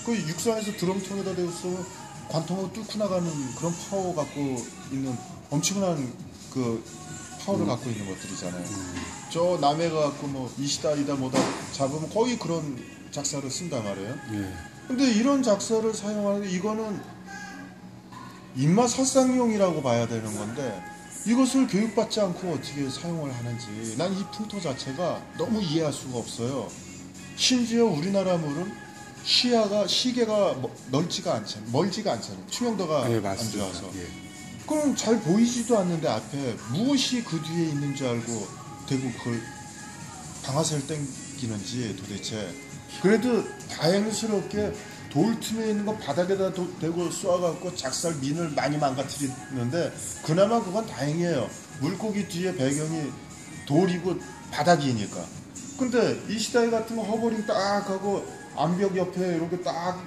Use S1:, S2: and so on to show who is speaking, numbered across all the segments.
S1: 그 육상에서 드럼통에다 대고 쏘면 관통을 뚫고 나가는 그런 파워 갖고 있는 엄청난 그 파워를 갖고 있는 것들이잖아요. 저 남해가 갖고 뭐 이시다이다 뭐다 잡으면 거의 그런 작사를 쓴단 말이에요.
S2: 예.
S1: 근데 이런 작사를 사용하는데 이거는 입맛 살상용이라고 봐야 되는 건데 이것을 교육받지 않고 어떻게 사용을 하는지 난 이 풍토 자체가 너무 이해할 수가 없어요. 심지어 우리나라 물은 시계가 멀지가 않잖아요. 투명도가
S2: 예,
S1: 안
S2: 맞습니다.
S1: 좋아서.
S2: 예.
S1: 그럼 잘 보이지도 않는데 앞에 무엇이 그 뒤에 있는 줄 알고 대고 그걸 방아쇠를 땡기는지 도대체. 그래도 다행스럽게 돌 틈에 있는 거 바닥에다 대고 쏘아갖고 작살 민을 많이 망가뜨리는데 그나마 그건 다행이에요. 물고기 뒤에 배경이 돌이고 바닥이니까. 근데 이 시다이 같은 거 허버링 딱 하고 암벽 옆에 이렇게 딱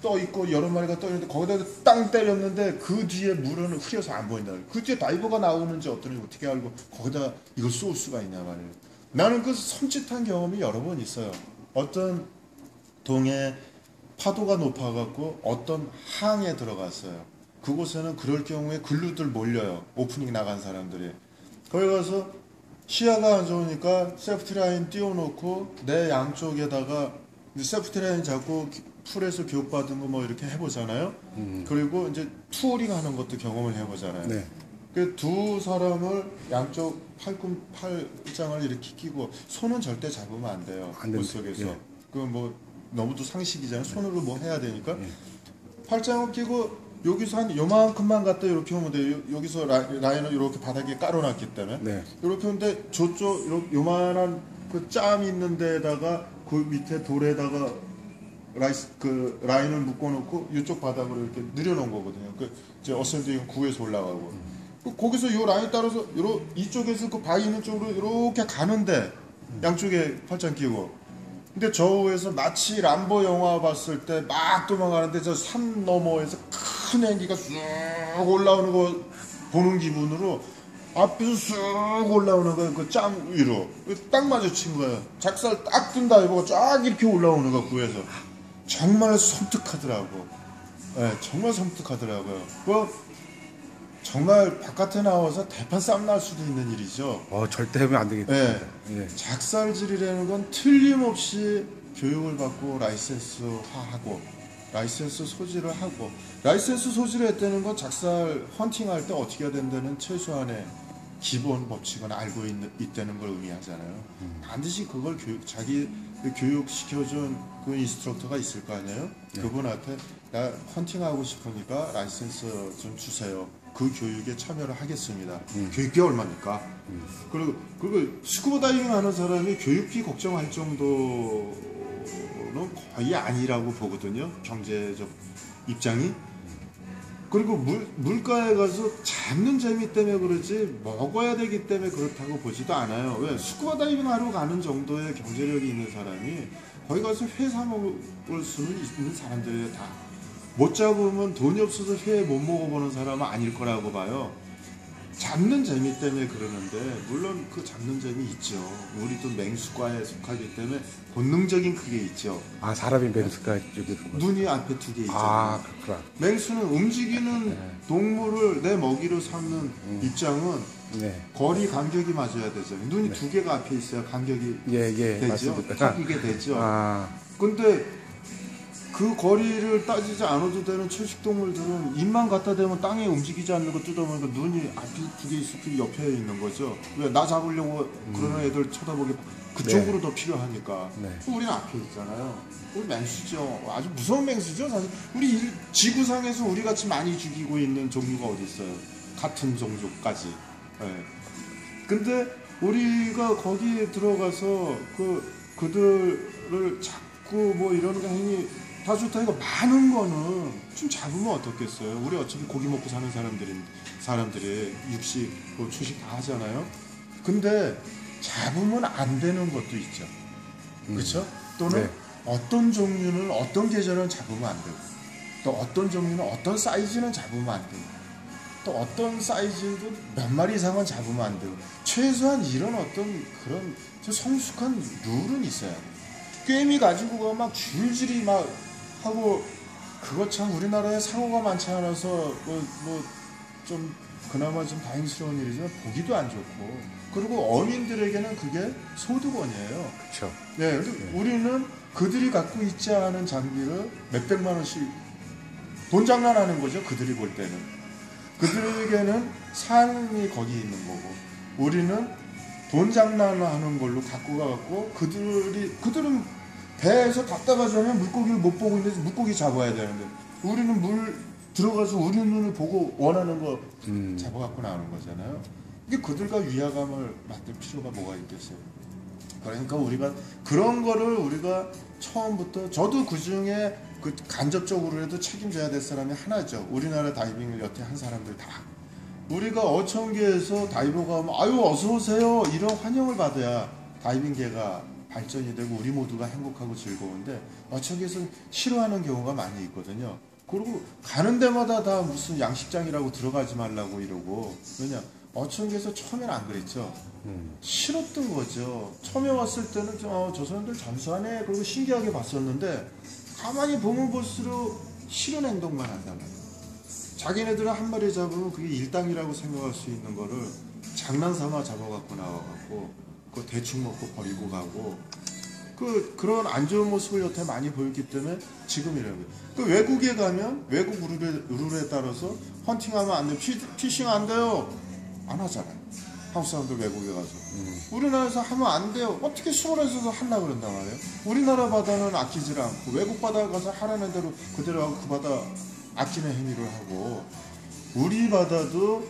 S1: 떠 있고 여러 마리가 떠 있는데 거기다 땅 때렸는데 그 뒤에 물은 흐려서 안 보인다. 그 뒤에 다이버가 나오는지 어떻게 알고 거기다 이걸 쏠 수가 있냐 말이에요. 나는 그 섬찟한 경험이 여러 번 있어요. 어떤 동해 파도가 높아갖고 어떤 항에 들어갔어요. 그곳에는 그럴 경우에 근루들 몰려요. 오프닝 나간 사람들이. 거기 가서 시야가 안 좋으니까 세프티라인 띄워놓고 내 양쪽에다가 세프티라인 잡고 풀에서 교육받은 거 뭐 이렇게 해보잖아요. 그리고 이제 투어링 하는 것도 경험을 해보잖아요.
S2: 네.
S1: 그 두 사람을 양쪽 팔짱을 이렇게 끼고 손은 절대 잡으면 안 돼요.
S2: 안
S1: 물
S2: 됩니다.
S1: 속에서.
S2: 예.
S1: 그 뭐 너무도 상식이잖아요. 손으로 뭐 해야 되니까.
S2: 예.
S1: 팔짱을 끼고 여기서 한 요만큼만 갖다 이렇게 하면 돼요. 여기서 라인을 이렇게 바닥에 깔아놨기 때문에.
S2: 네.
S1: 이렇게 하는데 저쪽 요만한 그 짬 있는 데다가 그 밑에 돌에다가 라인을 묶어놓고 이쪽 바닥으로 이렇게 늘여놓은 거거든요. 그 이제 어센딩 구에서 올라가고 거기서 요 라인 따라서 이쪽에서 그 바위 있는 쪽으로 이렇게 가는데 양쪽에 팔짱 끼고. 근데 저 위에서 마치 람보 영화 봤을 때 막 도망가는데 저 산 너머에서 큰 행기가 쑥 올라오는 거 보는 기분으로 앞에서 쑥 올라오는 거 그 짱 위로 딱 마주친 거예요. 작살 딱 뜬다 이거 쫙 이렇게 올라오는 거 구에서. 정말 섬뜩하더라고. 네, 정말 섬뜩하더라고요. 그 정말 바깥에 나와서 대판 싸움 날 수도 있는 일이죠.
S2: 절대 하면 안 되겠다.
S1: 네.
S2: 예.
S1: 작살질이라는 건 틀림없이 교육을 받고 라이센스화하고 라이센스 소지를 하고 라이센스 소지를 했다는 건 작살 헌팅할 때 어떻게 해야 된다는 최소한의 기본 법칙은 알고 있다는 걸 의미하잖아요. 반드시 그걸 자기 교육시켜준 그 인스트럭터가 있을 거 아니에요?
S2: 네.
S1: 그분한테 나 헌팅하고 싶으니까 라이센스 좀 주세요. 그 교육에 참여를 하겠습니다. 교육비 얼마입니까? 그리고 스쿠버 다이빙 하는 사람이 교육비 걱정할 정도는 거의 아니라고 보거든요. 경제적 입장이. 그리고 물가에 가서 잡는 재미 때문에 그러지 먹어야 되기 때문에 그렇다고 보지도 않아요. 왜? 스쿠버 다이빙 하러 가는 정도의 경제력이 있는 사람이 거기 가서 회 사 먹을 수는 있는 사람들이에요. 다. 못 잡으면 돈이 없어서 회 못 먹어보는 사람은 아닐 거라고 봐요. 잡는 재미 때문에 그러는데 물론 그 잡는 재미 있죠. 우리도 맹수과에 속하기 때문에 본능적인 그게 있죠.
S2: 사람이 맹수가 여기
S1: 눈이 앞에 두 개 있잖아요.
S2: 그렇구나.
S1: 맹수는 움직이는 동물을 내 먹이로 삼는 입장은
S2: 네.
S1: 거리 간격이 맞아야 되잖아요. 눈이 두 개가 앞에 있어야 간격이 되죠.
S2: 맞습니다.
S1: 이게 되죠. 근데 그 거리를 따지지 않아도 되는 초식동물들은 입만 갖다 대면 땅에 움직이지 않는 거 뜯어먹으니까 눈이 앞에 두 개 있을 그 옆에 있는 거죠. 왜? 나 잡으려고 그러는 애들 쳐다보게 그쪽으로 더 필요하니까.
S2: 네.
S1: 우리는 앞에 있잖아요. 우리 맹수죠. 아주 무서운 맹수죠. 사실 우리 지구상에서 우리 같이 많이 죽이고 있는 종류가 어디 있어요. 같은 종족까지. 네. 근데 우리가 거기에 들어가서 그들을 잡고 뭐 이런 행위 다 좋다니까 많은 거는 좀 잡으면 어떻겠어요? 우리 어차피 고기 먹고 사는 사람들이 육식, 뭐 주식 다 하잖아요. 근데 잡으면 안 되는 것도 있죠. 그렇죠? 또는
S2: 네.
S1: 어떤 종류는 어떤 계절은 잡으면 안 되고, 또 어떤 종류는 어떤 사이즈는 잡으면 안 되고, 또 어떤 사이즈도 몇 마리 이상은 잡으면 안 되고, 최소한 이런 어떤 그런 성숙한 룰은 있어야 돼요. 꿰미 가지고 막 줄줄이 막 하고 그거 참 우리나라에 상어가 많지 않아서 좀 그나마 좀 다행스러운 일이지만 보기도 안 좋고 그리고 어민들에게는 그게 소득원이에요.
S2: 그렇죠.
S1: 네, 우리는 그들이 갖고 있지 않은 장비를 몇백만 원씩 돈 장난하는 거죠. 그들이 볼 때는 그들에게는 삶이 거기 있는 거고 우리는 돈 장난하는 걸로 갖고 가갖고 그들은 배에서 답답하잖아요. 물고기를 못 보고 있는데 물고기 잡아야 되는데 우리는 물 들어가서 우리 눈을 보고 원하는 거 잡아갖고 나오는 거잖아요. 이게 그들과 위화감을 맡을 필요가 뭐가 있겠어요. 그러니까 우리가 그런 거를 우리가 처음부터 저도 그 중에 그 간접적으로라도 책임져야 될 사람이 하나죠. 우리나라 다이빙을 여태 한 사람들 다. 우리가 어촌계에서 다이버가 오면 아유 어서 오세요 이런 환영을 받아야 다이빙계가 발전이 되고 우리 모두가 행복하고 즐거운데 어촌계에서 싫어하는 경우가 많이 있거든요. 그리고 가는 데마다 다 무슨 양식장이라고 들어가지 말라고 이러고 왜냐 어촌계에서 처음엔 안 그랬죠. 싫었던 거죠. 처음에 왔을 때는 저 사람들 잠수하네 그리고 신기하게 봤었는데 가만히 보면 볼수록 싫은 행동만 한단 말이에요. 자기네들은 한 마리 잡으면 그게 일당이라고 생각할 수 있는 거를 장난삼아 잡아갖고 나와갖고 그거 대충 먹고 버리고 가고 그런 안 좋은 모습을 여태 많이 보였기 때문에 지금 이래요. 그 외국에 가면 외국 룰에 따라서 헌팅하면 안 돼요. 피싱 안 돼요. 안 하잖아요. 한국 사람들 외국에 가서. 우리나라에서 하면 안 돼요. 어떻게 수월해서 하려고 그런단 말이에요. 우리나라 바다는 아끼질 않고 외국 바다 가서 하라는 대로 그대로 하고 그 바다 아끼는 행위를 하고 우리 바다도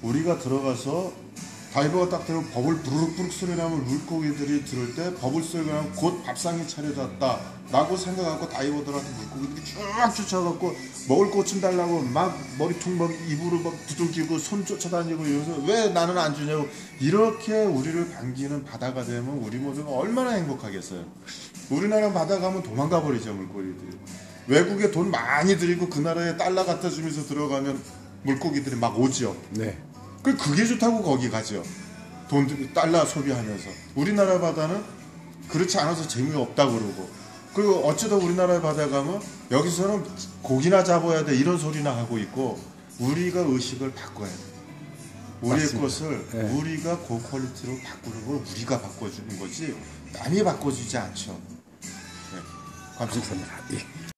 S1: 우리가 들어가서 다이버가 딱 들어오면 버블 부르륵 소리 나면 물고기들이 들을 때 버블 소리가 나면 곧 밥상이 차려졌다 라고 생각하고 다이버들한테 물고기들이 쭉 쫓아가고 먹을 것 좀 달라고 막 머리통 막 입으로 막 두들기고 손 쫓아다니고 이러면서 왜 나는 안 주냐고 이렇게 우리를 반기는 바다가 되면 우리 모두가 얼마나 행복하겠어요. 우리나라 바다 가면 도망가 버리죠 물고기들이. 외국에 돈 많이 들이고 그 나라에 달러 갖다 주면서 들어가면 물고기들이 막 오지요.
S2: 네.
S1: 그게 좋다고 거기 가죠. 달러 소비하면서. 우리나라 바다는 그렇지 않아서 재미가 없다 그러고. 그리고 어쩌다 우리나라 바다에 가면 여기서는 고기나 잡아야 돼 이런 소리나 하고 있고 우리가 의식을 바꿔야 돼. 우리의
S2: 맞습니다.
S1: 것을
S2: 네.
S1: 우리가 고퀄리티로 바꾸는 걸 우리가 바꿔주는 거지 남이 바꿔주지 않죠. 네. 감사합니다.
S2: 감사합니다. 예.